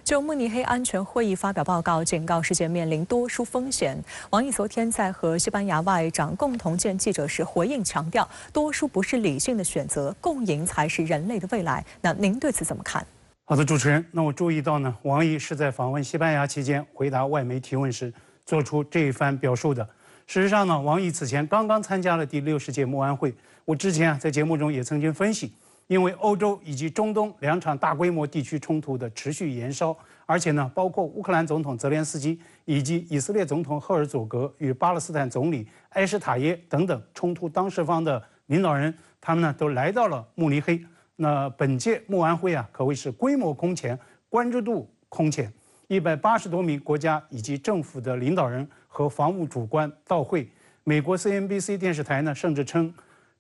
就慕尼黑安全会议发表报告，警告世界面临多输风险。王毅昨天在和西班牙外长共同见记者时回应强调，多输不是理性的选择，共赢才是人类的未来。那您对此怎么看？好的，主持人，那我注意到呢，王毅是在访问西班牙期间回答外媒提问时做出这一番表述的。事实上呢，王毅此前刚刚参加了第60届慕安会，我之前在节目中也曾经分析。因为欧洲以及中东两场大规模地区冲突的持续延烧，而且呢，包括乌克兰总统泽连斯基以及以色列总统赫尔佐格与巴勒斯坦总理埃什塔耶等等冲突当事方的领导人，他们呢都来到了慕尼黑。那本届慕安会啊，可谓是规模空前，关注度空前，180多名国家以及政府的领导人和防务主官到会。美国 CNBC 电视台呢，甚至称，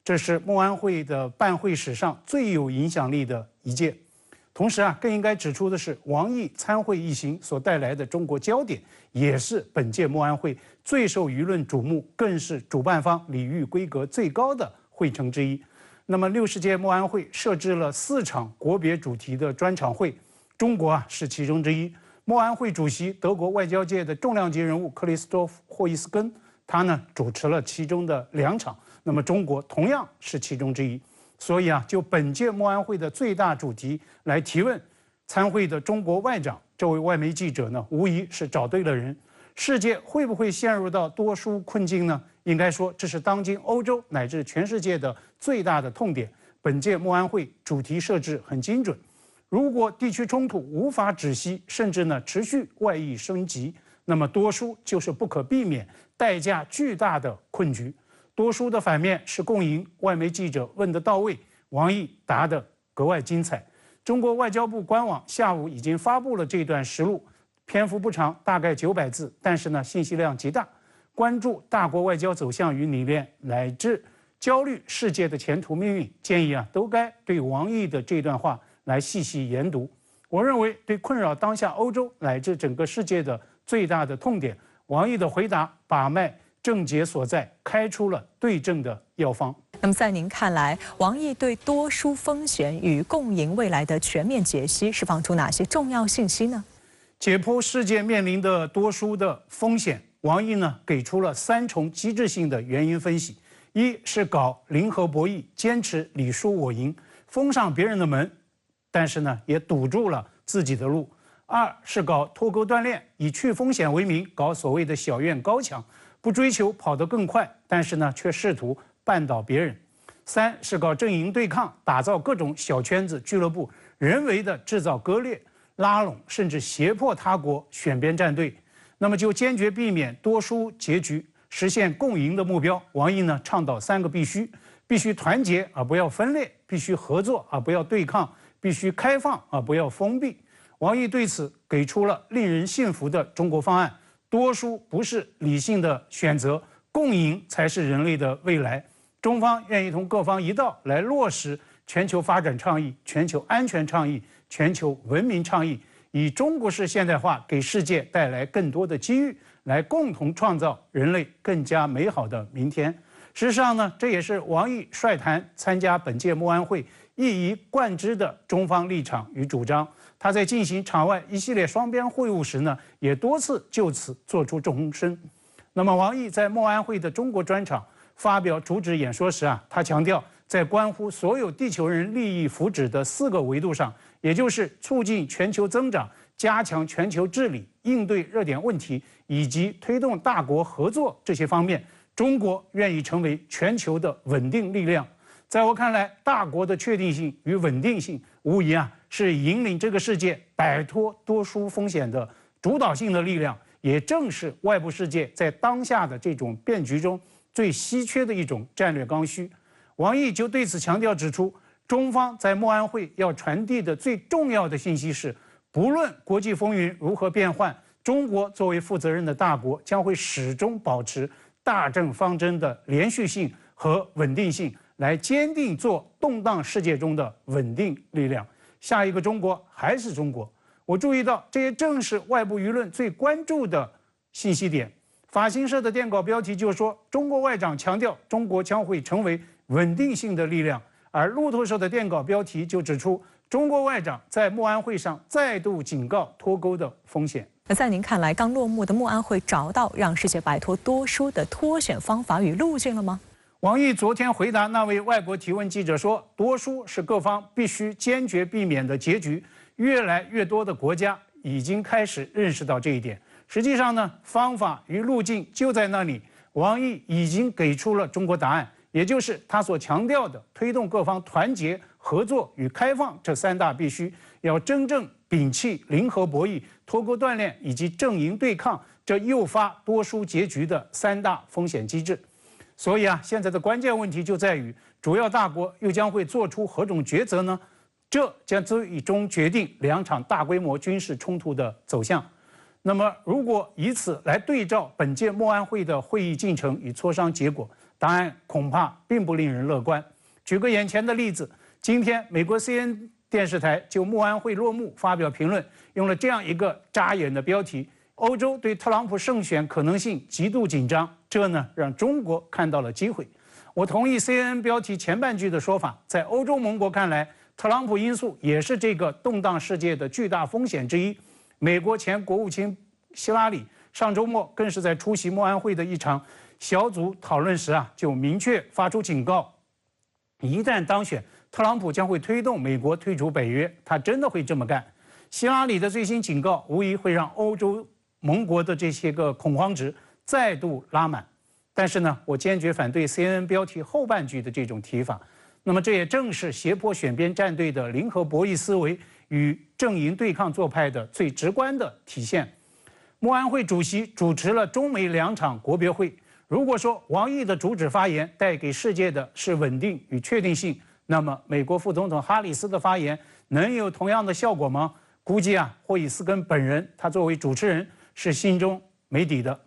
这是慕安会的办会史上最有影响力的一届。同时啊，更应该指出的是，王毅参会一行所带来的中国焦点，也是本届慕安会最受舆论瞩目，更是主办方礼遇规格最高的会程之一。那么60届慕安会设置了4场国别主题的专场会，中国啊是其中之一。慕安会主席德国外交界的重量级人物克里斯托弗·霍伊斯根，他呢主持了其中的2场。那么中国同样是其中之一，所以啊，就本届慕安会的最大主题来提问，参会的中国外长这位外媒记者呢，无疑是找对了人。世界会不会陷入到多输困境呢？应该说，这是当今欧洲乃至全世界的最大的痛点。本届慕安会主题设置很精准，如果地区冲突无法止息，甚至呢持续外溢升级，那么多输就是不可避免、代价巨大的困局。多输的反面是共赢，外媒记者问得到位，王毅答得格外精彩。中国外交部官网下午已经发布了这段实录，篇幅不长，大概900字，但是呢信息量极大。关注大国外交走向与理念，乃至焦虑世界的前途命运，建议啊都该对王毅的这段话来细细研读。我认为对困扰当下欧洲乃至整个世界的最大的痛点，王毅的回答把脉症结所在，开出了对症的药方。那么在您看来，王毅对多输风险与共赢未来的全面解析，释放出哪些重要信息呢？解剖世界面临的多输的风险，王毅呢给出了3重机制性的原因分析：一是搞零和博弈，坚持你输我赢，封上别人的门，但是呢也堵住了自己的路；二是搞脱钩断链，以去风险为名，搞所谓的小院高墙，不追求跑得更快，但是呢却试图绊倒别人；三是搞阵营对抗，打造各种小圈子俱乐部，人为的制造割裂、拉拢，甚至胁迫他国选边站队。那么就坚决避免多输结局，实现共赢的目标，王毅呢倡导3个必须：必须团结而不要分裂，必须合作而不要对抗，必须开放而不要封闭。王毅对此给出了令人信服的中国方案：多输不是理性的选择，共赢才是人类的未来。中方愿意同各方一道来落实全球发展倡议、全球安全倡议、全球文明倡议，以中国式现代化给世界带来更多的机遇，来共同创造人类更加美好的明天。事实上呢，这也是王毅率团参加本届慕安会一以贯之的中方立场与主张。他在进行场外一系列双边会晤时呢，也多次就此做出重申。那么，王毅在慕安会的中国专场发表主旨演说时啊，他强调，在关乎所有地球人利益福祉的4个维度上，也就是促进全球增长、加强全球治理、应对热点问题以及推动大国合作这些方面，中国愿意成为全球的稳定力量。在我看来，大国的确定性与稳定性，无疑啊是引领这个世界摆脱多输风险的主导性的力量，也正是外部世界在当下的这种变局中最稀缺的一种战略刚需。王毅就对此强调指出，中方在慕安会要传递的最重要的信息是，不论国际风云如何变幻，中国作为负责任的大国，将会始终保持大政方针的连续性和稳定性，来坚定做动荡世界中的稳定力量。下一个中国还是中国。我注意到，这也正是外部舆论最关注的信息点。法新社的电稿标题就说，中国外长强调中国将会成为稳定性的力量，而路透社的电稿标题就指出，中国外长在慕安会上再度警告脱钩的风险。那在您看来，刚落幕的慕安会找到让世界摆脱多输的脱险方法与路径了吗？王毅昨天回答那位外国提问记者说，多输是各方必须坚决避免的结局。越来越多的国家已经开始认识到这一点。实际上呢，方法与路径就在那里。王毅已经给出了中国答案，也就是他所强调的推动各方团结、合作与开放这三大必须，要真正摒弃零和博弈、脱钩断链以及阵营对抗这诱发多输结局的三大风险机制。所以啊，现在的关键问题就在于，主要大国又将会做出何种抉择呢？这将最终决定两场大规模军事冲突的走向。那么，如果以此来对照本届慕安会的会议进程与磋商结果，答案恐怕并不令人乐观。举个眼前的例子，今天美国 CNN 电视台就慕安会落幕发表评论，用了这样一个扎眼的标题：欧洲对特朗普胜选可能性极度紧张。这呢，让中国看到了机会。我同意 CNN 标题前半句的说法，在欧洲盟国看来，特朗普因素也是这个动荡世界的巨大风险之一。美国前国务卿希拉里上周末更是在出席慕安会的一场小组讨论时就明确发出警告：一旦当选，特朗普将会推动美国退出北约，他真的会这么干。希拉里的最新警告无疑会让欧洲盟国的这些个恐慌值再度拉满。但是呢，我坚决反对 CNN 标题后半句的这种提法。那么这也正是胁迫选边站队的零和博弈思维与阵营对抗做派的最直观的体现。慕安会主席主持了中美两场国别会。如果说王毅的主旨发言带给世界的是稳定与确定性，那么美国副总统哈里斯的发言能有同样的效果吗？估计霍伊斯根本人他作为主持人是心中没底的。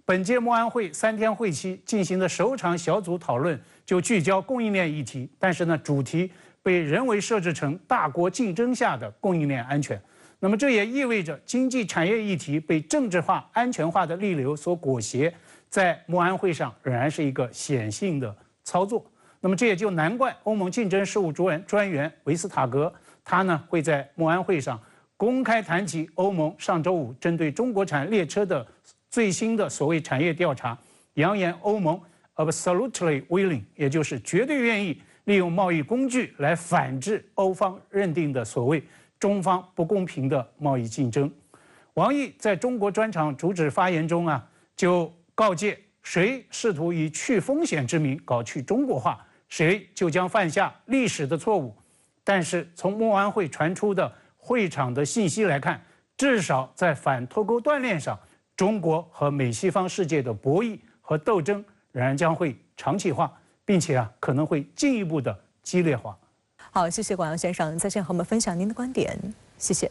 本届慕安会3天会期进行的首场小组讨论就聚焦供应链议题，但是呢，主题被人为设置成大国竞争下的供应链安全。那么这也意味着经济产业议题被政治化、安全化的逆流所裹挟，在慕安会上仍然是一个显性的操作。那么这也就难怪欧盟竞争事务专员维斯塔格，他呢会在慕安会上公开谈起欧盟上周五针对中国产列车的最新的所谓产业调查，扬言欧盟 absolutely willing， 也就是绝对愿意利用贸易工具来反制欧方认定的所谓中方不公平的贸易竞争。王毅在中国专场主旨发言中就告诫，谁试图以去风险之名搞去中国化，谁就将犯下历史的错误。但是从慕安会传出的会场的信息来看，至少在反脱钩断链上，中国和美西方世界的博弈和斗争仍然将会长期化，并且可能会进一步的激烈化。好，谢谢广阳先生在线和我们分享您的观点，谢谢。